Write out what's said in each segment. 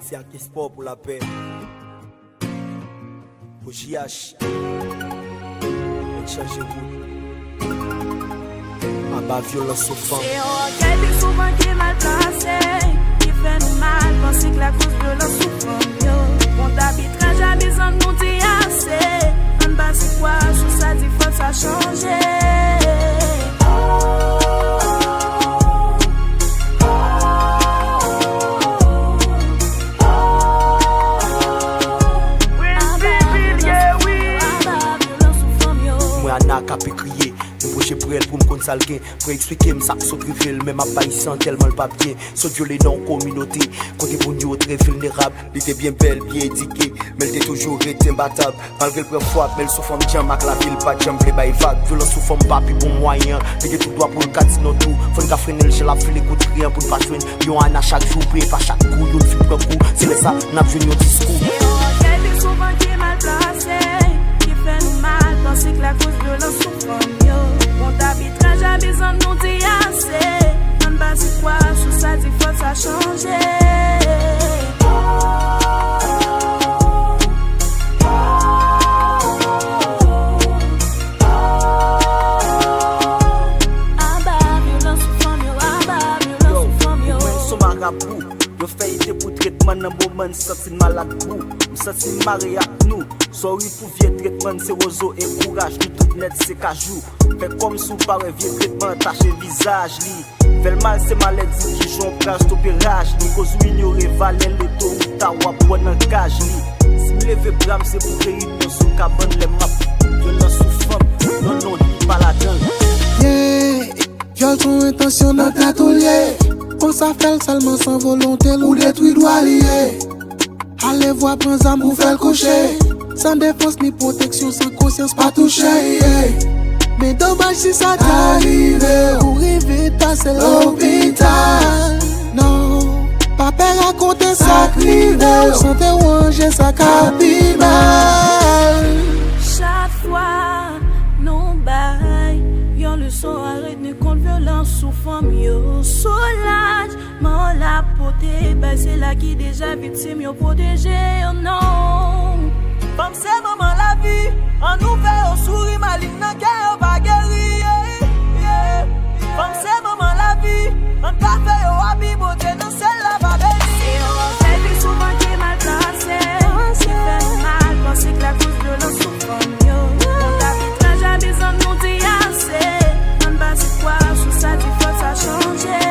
Haïti a sport pour la paix. Au JH. Changer route. À bas violence aux femmes. C'est un regret souvent qui est mal placé. Qui fait nous mal, penser que la cause violence aux femmes. On t'habitera jamais sans nous dire assez. En bas c'est quoi, sous ça dit faut ça changer. Anna qui a pu crier, me proche pour elle pour me consalguer, pour expliquer me ça que saute rivel, même à pas sans tellement le papier, saute violer dans la communauté, côté pour nous très vulnérable, il était bien belle, bien éduquée, mais elle était toujours été imbattable, malgré le premier fois, mais elle souffre en jam avec la ville, pas de jam, les bails vagues, violence souffre en papi bon moyen, il tout droit pour le casino tout, faut une freiner le gel à fil, écoute rien pour ne pas joindre, yon Anna chaque jour, paye pas chaque coup, yon film un coup, c'est les ça, n'a plus yon discours. C'est un souvent qui est mal placé. Fait nous mal, penser que la cause de violence souffre mieux. On t'habitera jamais sans nous dire assez. En bas c'est quoi, sous ça dit faut ça changer. Yo fait été pour traitement dans moment sentir malade pour me sentir marié avec nous sorry pour vieux traitement c'est roseau et courage nous tout net c'est cajou fait comme sous par vieux traitement tacher visage li fait mal c'est maladie qui joue en place d'opérage ni cause ignorer valer le taux ou ta wa pour un cage li si me lever bram c'est pour réunion sous cabane les maps violence sous femme non non ni pas la dedans yeah viol ton intention dans ta tolier. On s'appelle seulement sans volonté, ou détruit doit lier. Allez voir prendre ça pour faire le cocher. Sans défense ni protection, sans conscience, pas toucher. Yeah. Mais dommage si ça t'arrive, pour arriver, c'est l'hôpital. Non, pas peur raconter ça crive, santé ou ranger sa capitale. Chaque fois, non bail. Yon le son arrête ne compte violence sous forme yo soulage. M'en la poté, bah c'est là qui déjà victime yo protégé yo non. Comme c'est maman la vie, en nous fait au sourire maligne nan kè va guérir. Comme c'est maman la vie, en café yo habi beauté non celle la va bénir. C'est un souvent qui est mal placé, qui fait mal, penser que la cause violence sous forme yo. On t'habitera jamais sans nous dire assez. En bas c'est quoi, sous ça dit faut ça changer.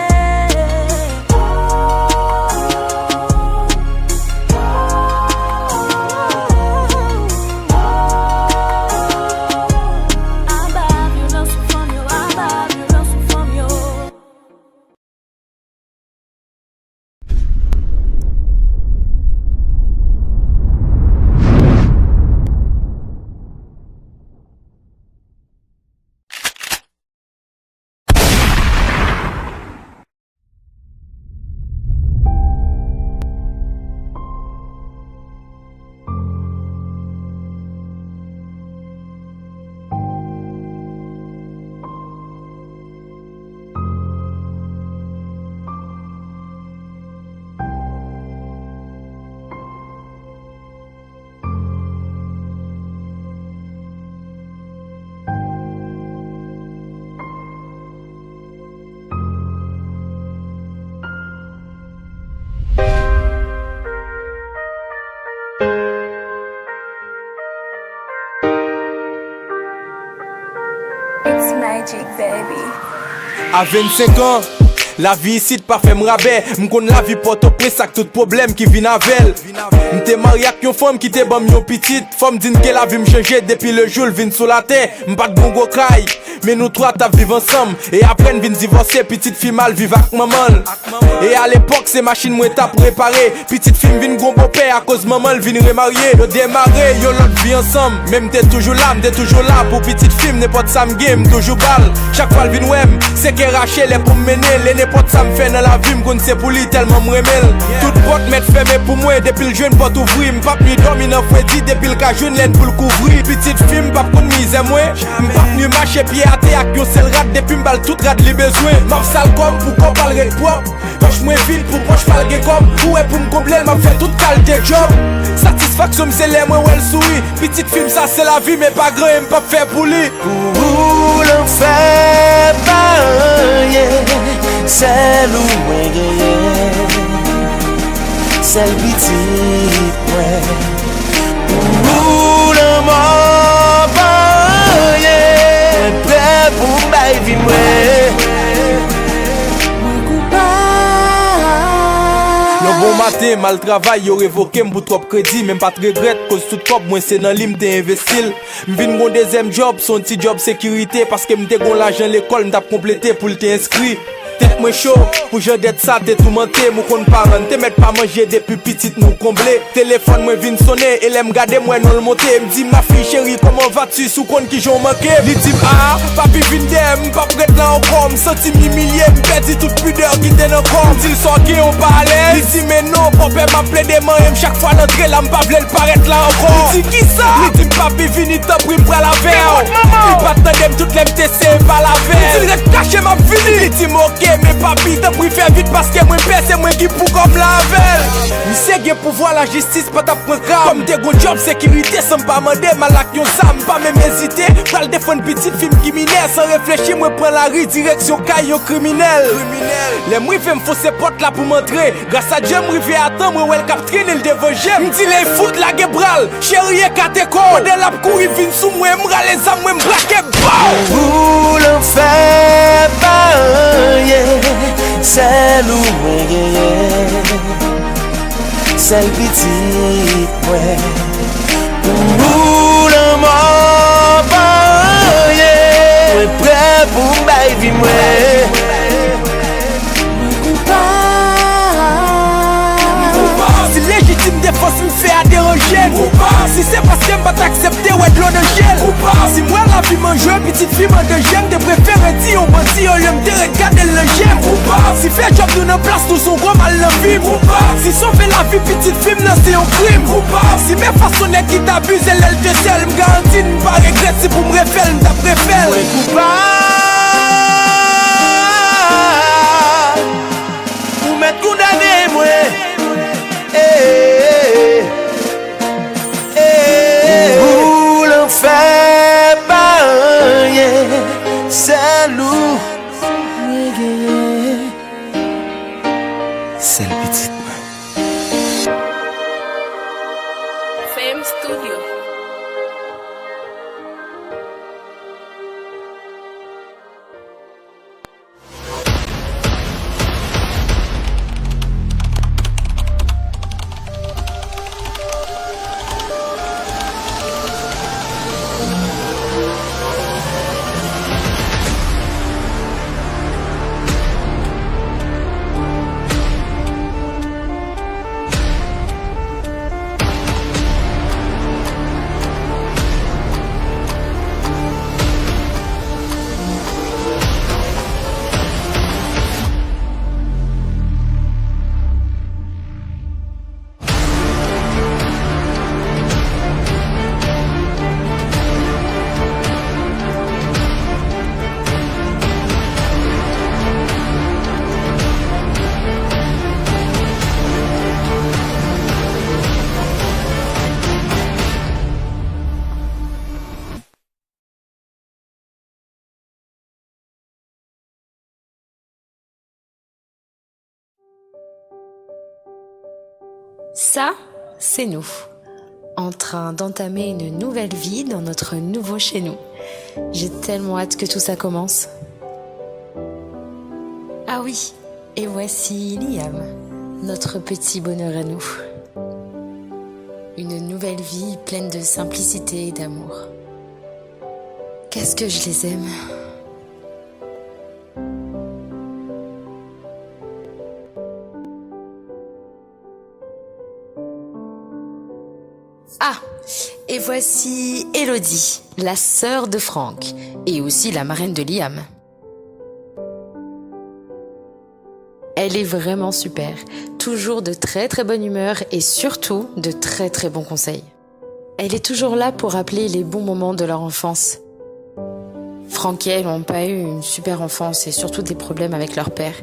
Magic, baby. À 25 ans, la vie ici pas fait m'rabais. M'konn la vie porte au près tout problème qui vient avec. M'te marié avec une femme qui te bam yon petite. Femme dit que la vie m'changer depuis le jour vient sous la terre. M'pas de bon gros craille. Mais nous trois t'as vivre ensemble. Et après nous vient divorcer. Petite fille mal vive avec maman. Et à l'époque c'est machine moi t'as préparé. Petite fille vient gros beau-père à cause maman vient remarier. Yo démarré, yo l'autre vie ensemble. Même t'es toujours là pour petite fille n'importe ça m'game toujours balle. Chaque fois vient ouais, c'est qu'elle rache les pour mener. Les n'importe ça me fait dans la vie, m'konn c'est pour lui tellement m'remel. Toute porte m'est fermée pour moi, depuis le jeune porte ouvrir. M'pap ni dormi dans Freddy, depuis le cas jeune laine pour le couvrir. Petite fille, m'pap kon misère moi. M'pap ni marcher pied à terre avec yon seul rat, depuis m'bal tout rat li besoin. M'ap sale comme pour qu'on parle de propre. Poche moins vide pour poche palgue comme. Ou est pour m'combler, m'a fait toute qualité job. Satisfaction m'se lè moi ou elle sourit. Petite fille, ça c'est la vie, mais pas grand, m'pap faire pour lui. Pour l'en fait pas rien, c'est loin gagné, c'est le petit ouais. Pour l'en mort pas rien, prêt pour m'aille vie moi. Le bon matin, mal travail, yo révoqué pour trop crédit, même pas de regret, cause tout top, moi c'est dans l'im t'es investi. M'vin mon deuxième job, son petit job sécurité, parce que m'te gon l'argent l'école, m't'a complété pour t'es inscrit. Tête moi chaud, pour je d'être ça, t'es tout menté, mon compte parent, t'es mettre pas manger depuis petite nous combler. Téléphone moi vin sonner, et l'aime garder moi non le monter, m'dit ma fille chérie, comment vas-tu sous compte qui j'en manqué? Li dit ah, papi vin dem, pas prête là encore, m'senti m'humilié, m'perdi toute pudeur qui t'est dans corps. M'dit le soir qui on parlait, li dit mais non, papa m'appelait des mains, chaque fois l'entrée là m'pas v'lait le paraître là encore. Li dit qui ça? Li dit papi vini t'en pris m'pral la verre. Il pas t'endem toute l'MTC par la verre. Li dit le caché m'a fini, li dit m'ok. Mais papi t'as pris faire vite parce que moi c'est moi qui pour comme la veille. Mi c'est que pouvoir la justice pas t'apprendre comme des gros job sécurité sans pas demander malak yon sam pas même hésiter. Pral défendre petite film qui minère sans réfléchir moi prend la rue direction caillou criminel. Les moi fait me fausser porte là pour m'entrer. Grâce à Dieu m'rivé attendre moi wel captrine il devant j'aime. M'dit les foot la gebral chérie catéco. De la courir vinn sous moi m'ra les âmes moi m'braquer bao. Vous l'en fait pas rien, c'est loin gagné, c'est le petit ouais. Pour l'en mort pas rien, prêt pour m'aille vie moi. Si légitime défense me fait à déranger. Si c'est parce qu'elle m'a accepté ouais de l'eau de gel. Si moi la vie mange petite fille m'a de j'aime. Te préfère un petit on bâti on l'aime te regarder le j'aime. Si fait job de nos place nous sont gros mal le film. Si sauver la vie petite fille non c'est un crime. Si mes façonnettes qui t'abusent elle te sel. M'garantie m'pas regret si pour m'refaire m't'a préfère. Pour m'être condamné moi. Vous l'en fait pas rien, c'est lourd. C'est le petit. Fame Studio. Ça, c'est nous, en train d'entamer une nouvelle vie dans notre nouveau chez nous. J'ai tellement hâte que tout ça commence. Ah oui, et voici Liam, notre petit bonheur à nous. Une nouvelle vie pleine de simplicité et d'amour. Qu'est-ce que je les aime! Ah, et voici Elodie, la sœur de Franck, et aussi la marraine de Liam. Elle est vraiment super, toujours de très très bonne humeur et surtout de très très bons conseils. Elle est toujours là pour rappeler les bons moments de leur enfance. Franck et elle n'ont pas eu une super enfance et surtout des problèmes avec leur père.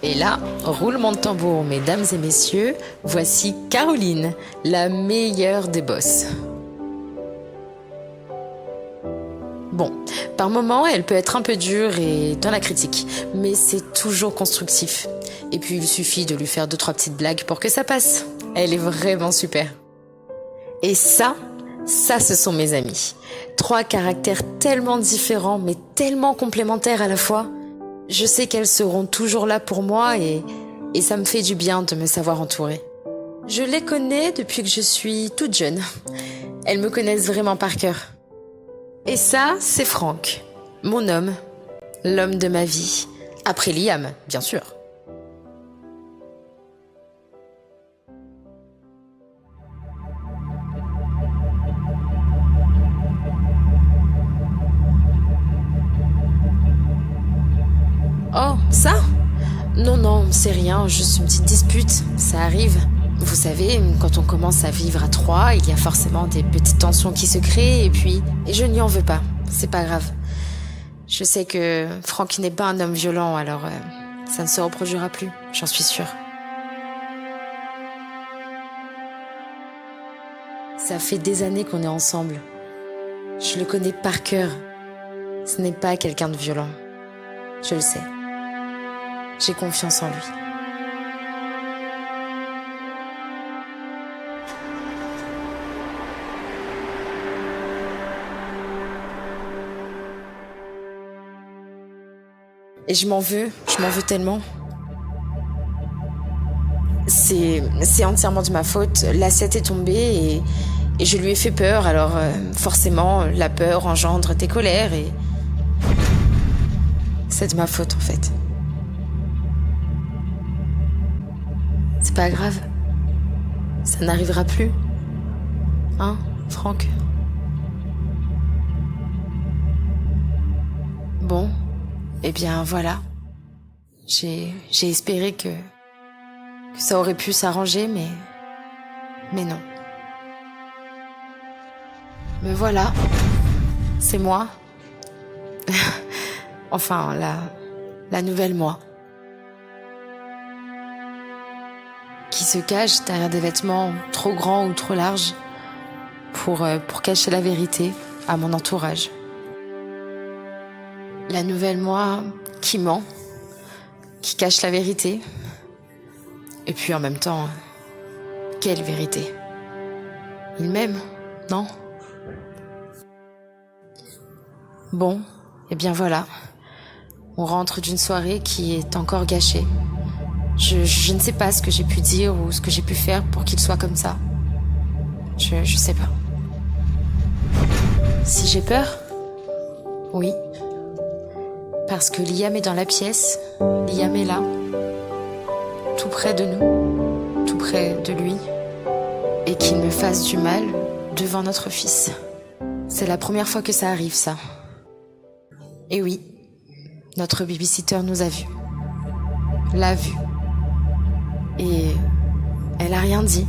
Et là, roulement de tambour, mesdames et messieurs, voici Caroline, la meilleure des bosses. Bon, par moments, elle peut être un peu dure et dans la critique, mais c'est toujours constructif. Et puis, il suffit de lui faire 2-3 petites blagues pour que ça passe. Elle est vraiment super. Et ça, ce sont mes amis. 3 caractères tellement différents, mais tellement complémentaires à la fois. Je sais qu'elles seront toujours là pour moi et ça me fait du bien de me savoir entourée. Je les connais depuis que je suis toute jeune. Elles me connaissent vraiment par cœur. Et ça, c'est Franck, mon homme, l'homme de ma vie. Après Liam, bien sûr. Oh, ça? Non, c'est rien, juste une petite dispute, ça arrive. Vous savez, quand on commence à vivre à 3, il y a forcément des petites tensions qui se créent et je n'y en veux pas, c'est pas grave. Je sais que Franck n'est pas un homme violent, alors ça ne se reproduira plus, j'en suis sûre. Ça fait des années qu'on est ensemble. Je le connais par cœur. Ce n'est pas quelqu'un de violent, je le sais. J'ai confiance en lui. Et je m'en veux tellement. C'est entièrement de ma faute. L'assiette est tombée et je lui ai fait peur. Alors forcément, la peur engendre des colères et c'est de ma faute en fait. C'est pas grave. Ça n'arrivera plus. Hein, Franck? Bon, eh bien voilà. J'ai espéré que ça aurait pu s'arranger, mais non. Me voilà. C'est moi. Enfin, la nouvelle moi. Qui se cache derrière des vêtements trop grands ou trop larges pour cacher la vérité à mon entourage. La nouvelle moi qui ment, qui cache la vérité. Et puis en même temps, quelle vérité? Il m'aime, non? Bon, eh bien voilà. On rentre d'une soirée qui est encore gâchée. Je ne sais pas ce que j'ai pu dire ou ce que j'ai pu faire pour qu'il soit comme ça. Je sais pas. Si j'ai peur? Oui. Parce que Liam est dans la pièce. Liam est là. Tout près de nous. Tout près de lui. Et qu'il me fasse du mal devant notre fils. C'est la première fois que ça arrive, ça. Et oui, notre babysitter nous a vus. L'a vu. Et elle a rien dit.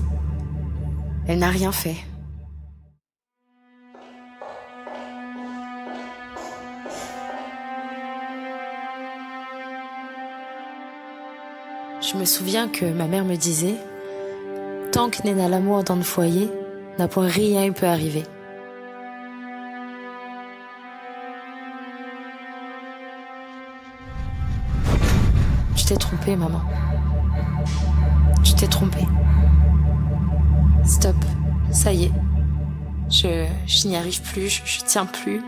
Elle n'a rien fait. Je me souviens que ma mère me disait « Tant que n'est n'a l'amour dans le foyer, n'a point rien peut arriver. » Tu t'es trompée, maman. Tu t'es trompée. Stop, ça y est. Je n'y arrive plus, je tiens plus.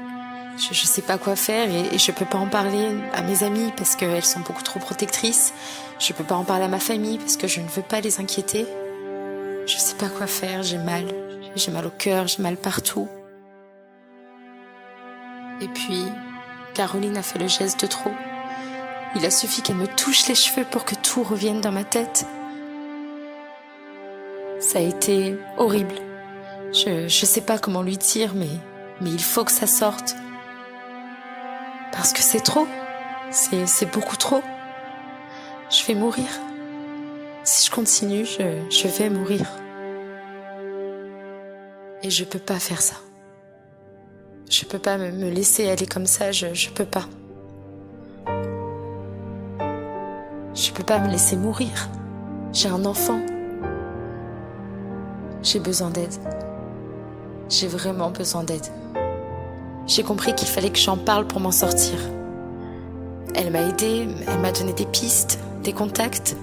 Je sais pas quoi faire et je peux pas en parler à mes amies parce qu'elles sont beaucoup trop protectrices. Je peux pas en parler à ma famille parce que je ne veux pas les inquiéter. Je sais pas quoi faire, j'ai mal. J'ai mal au cœur, j'ai mal partout. Et puis, Caroline a fait le geste de trop. Il a suffi qu'elle me touche les cheveux pour que tout revienne dans ma tête. Ça a été horrible. Je sais pas comment lui dire, mais il faut que ça sorte. Parce que c'est trop. C'est beaucoup trop. Je vais mourir. Si je continue, je vais mourir. Et je peux pas faire ça. Je peux pas me laisser aller comme ça, je peux pas. Je peux pas me laisser mourir. J'ai un enfant. J'ai besoin d'aide. J'ai vraiment besoin d'aide. J'ai compris qu'il fallait que j'en parle pour m'en sortir. Elle m'a aidée, elle m'a donné des pistes, des contacts.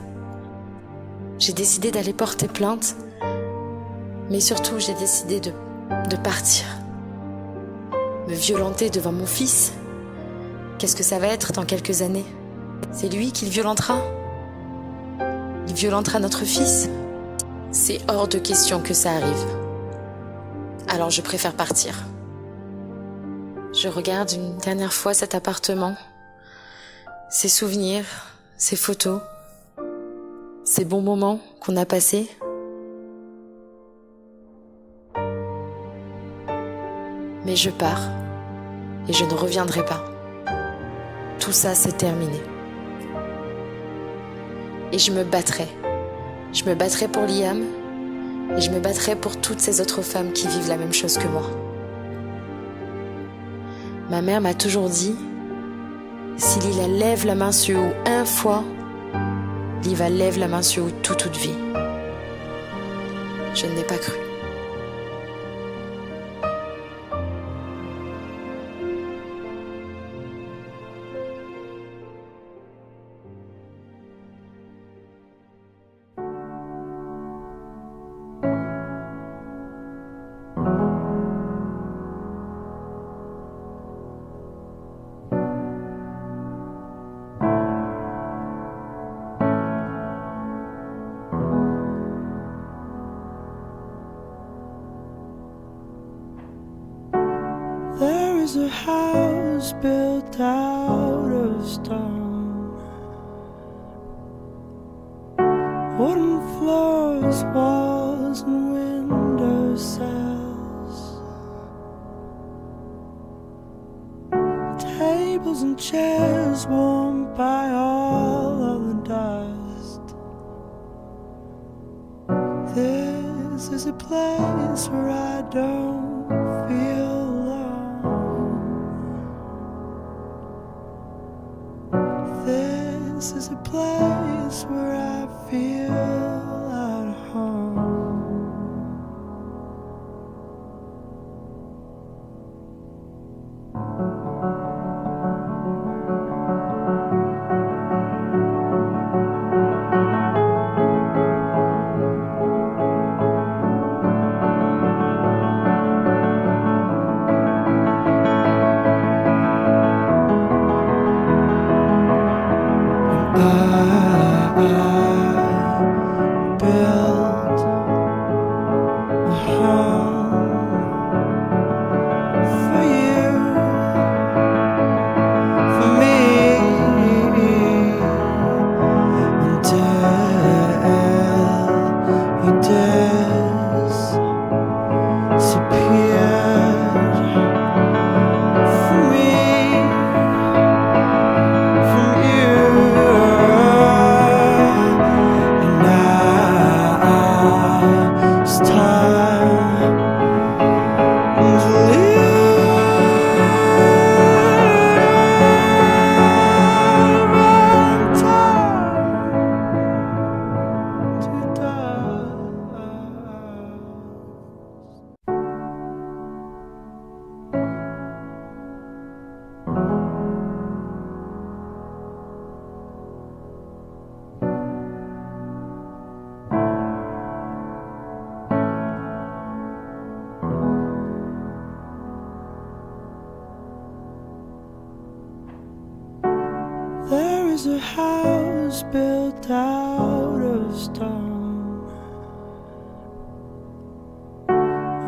J'ai décidé d'aller porter plainte. Mais surtout, j'ai décidé de partir. Me violenter devant mon fils. Qu'est-ce que ça va être dans quelques années? C'est lui qui le violentera? Il violentera notre fils? C'est hors de question que ça arrive. Alors je préfère partir. Je regarde une dernière fois cet appartement, ses souvenirs, ses photos, ces bons moments qu'on a passés. Mais je pars et je ne reviendrai pas. Tout ça, c'est terminé. Et je me battrai. Je me battrai pour Liam et je me battrai pour toutes ces autres femmes qui vivent la même chose que moi. Ma mère m'a toujours dit, si Lila lève la main sur eux une fois, Lila lève la main sur eux toute vie. Je ne l'ai pas cru. There is a house built out of stone, wooden floors, walls and window sills, tables and chairs warmed by all of the dust. This is a place where I don't feel this is a place where I feel at home. There is a house built out of stone,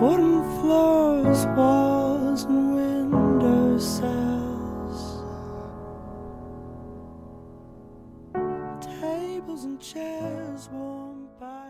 wooden floors, walls and window sills, tables and chairs warmed by